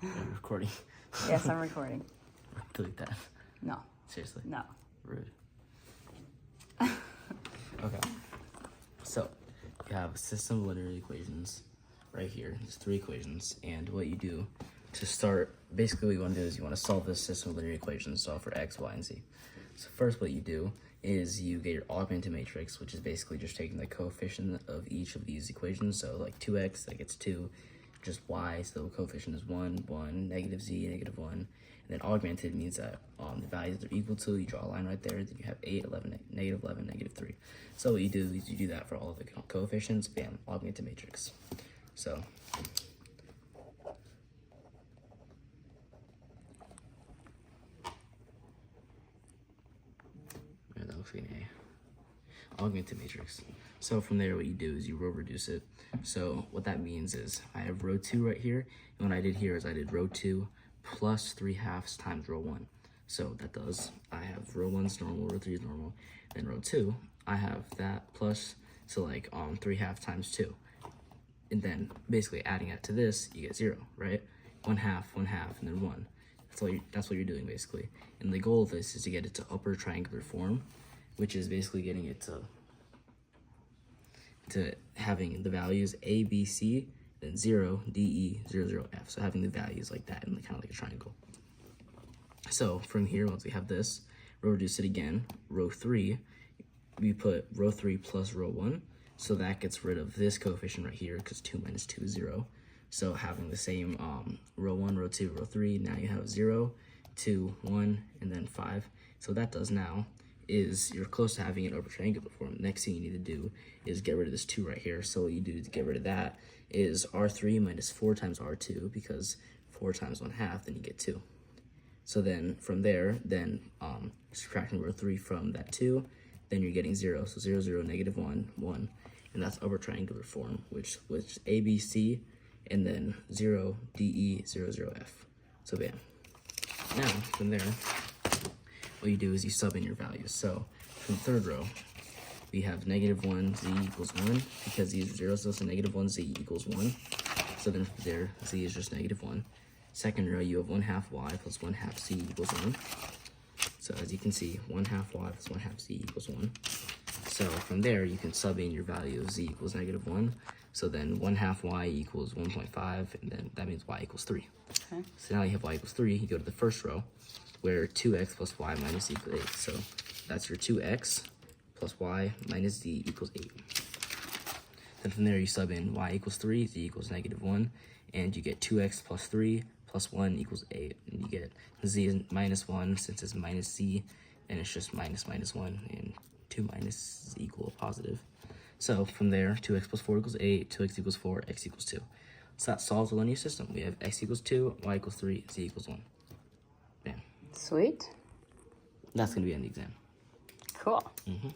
Are you recording? Yes, I'm recording. Delete that. No. Seriously. No. Rude. Okay. So, you have a system of linear equations right here. There's 3 equations. And what you do to start, basically what you want to do is you want to solve this system of linear equations, solve for x, y, and z. So first what you do is you get your augmented matrix, which is basically just taking the coefficient of each of these equations. So like 2x, that gets 2, just y, so the coefficient is 1, 1, negative z, negative 1. And then augmented means that the values are equal to, you draw a line right there, then you have 8, 11, negative 11, negative 3. So what you do is you do that for all of the coefficients, bam, augmented matrix. So yeah, that looks like an A. Augmented matrix. So from there, what you do is you row reduce it. So what that means is I have row 2 right here, and what I did here is I did row 2 plus 3/2 times row 1. So that does, I have row 1's normal, row 3 is normal, then row 2, I have that plus, so like 3/2 times 2. And then basically adding it to this, you get 0, right? 1/2, 1/2, and then 1. That's what you're doing basically. And the goal of this is to get it to upper triangular form, which is basically getting it to having the values A, B, C, then 0, D, E, 0, 0, F. So having the values like that and kind of like a triangle. So from here, once we have this, row reduce it again. Row 3, we put row 3 plus row 1. So that gets rid of this coefficient right here because 2 minus 2 is 0. So having the same row 1, row 2, row 3, now you have 0, 2, 1, and then 5. So what that does now is you're close to having an upper triangular form. Next thing you need to do is get rid of this 2 right here. So what you do to get rid of that is R3 minus 4 times R2, because 4 times 1/2, then you get 2. So then from there, then subtracting row 3 from that 2, then you're getting 0. So 0, 0, negative 1, 1. And that's upper triangular form, which A, B, C, and then 0, D, E, 0, 0, F. So bam. Now, from there, what you do is you sub in your values. So from the third row, we have negative 1, z equals 1, because these are zeros, so negative 1, z equals 1. So then from there, z is just negative 1. Second row, you have 1/2 y plus 1/2 z equals 1. So as you can see, 1/2 y plus 1/2 z equals 1. So from there, you can sub in your value of z equals negative 1. So then 1/2 y equals 1.5, and then that means y equals 3. Okay. So now you have y equals 3, you go to the first row, where 2x plus y minus z equals 8. So that's your 2x plus y minus z equals 8. Then from there, you sub in y equals 3, z equals negative 1, and you get 2x plus 3 plus 1 equals 8. And you get z is minus 1, since it's minus z, and it's just minus minus 1, and 2 minus is equal positive. So from there, 2x plus 4 equals 8, 2x equals 4, x equals 2. So that solves the linear system. We have x equals 2, y equals 3, z equals 1. Bam. Sweet. That's going to be on the exam. Cool. Mm-hmm.